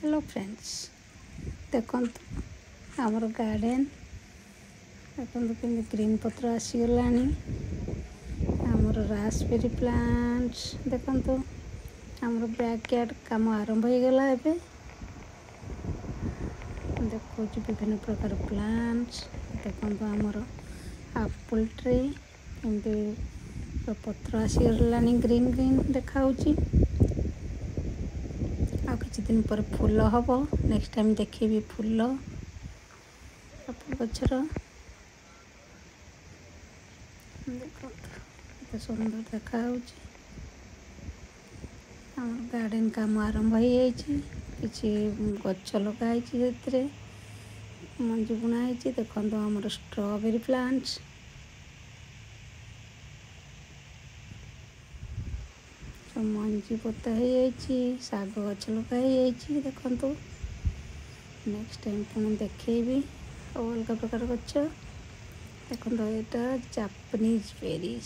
Hello friends देखो आमर garden देखो कि ग्रीन पत्र आसीगला आमर रास्पबेरी प्लांट्स देखो आमर बैकयार्ड काम आरंभ हो गला एबे देखो विभिन्न प्रकार प्लांट्स देखो आमर एप्पल ट्री एमती पत्र आसीगला ग्रीन ग्रीन देखा आ किछि दिन पर फूल हम नेक्स्ट टाइम देखेबी फूल एप्पल गछर देखो सुंदर देखा गार्डन काम आरंभ हो किछि गछ लगाई मंजी बुनाई देखो आमर स्ट्रॉबेरी प्लांट्स मंजी पोता शाग गछ लगाई देखो नेक्स्ट टाइम पुणी देखेबी अलग प्रकार गछ देखो यहाँ जापानीज बेरीज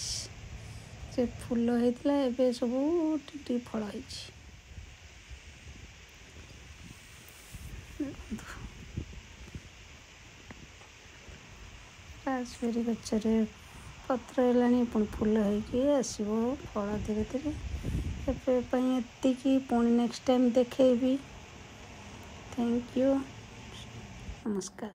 से फूल होता है सब टी फल हो रास्पबेरी गचरे पत्र है पुणी फूल हो फल धीरे धीरे एति पुणी नेक्स्ट टाइम देखेबी। थैंक यू नमस्कार।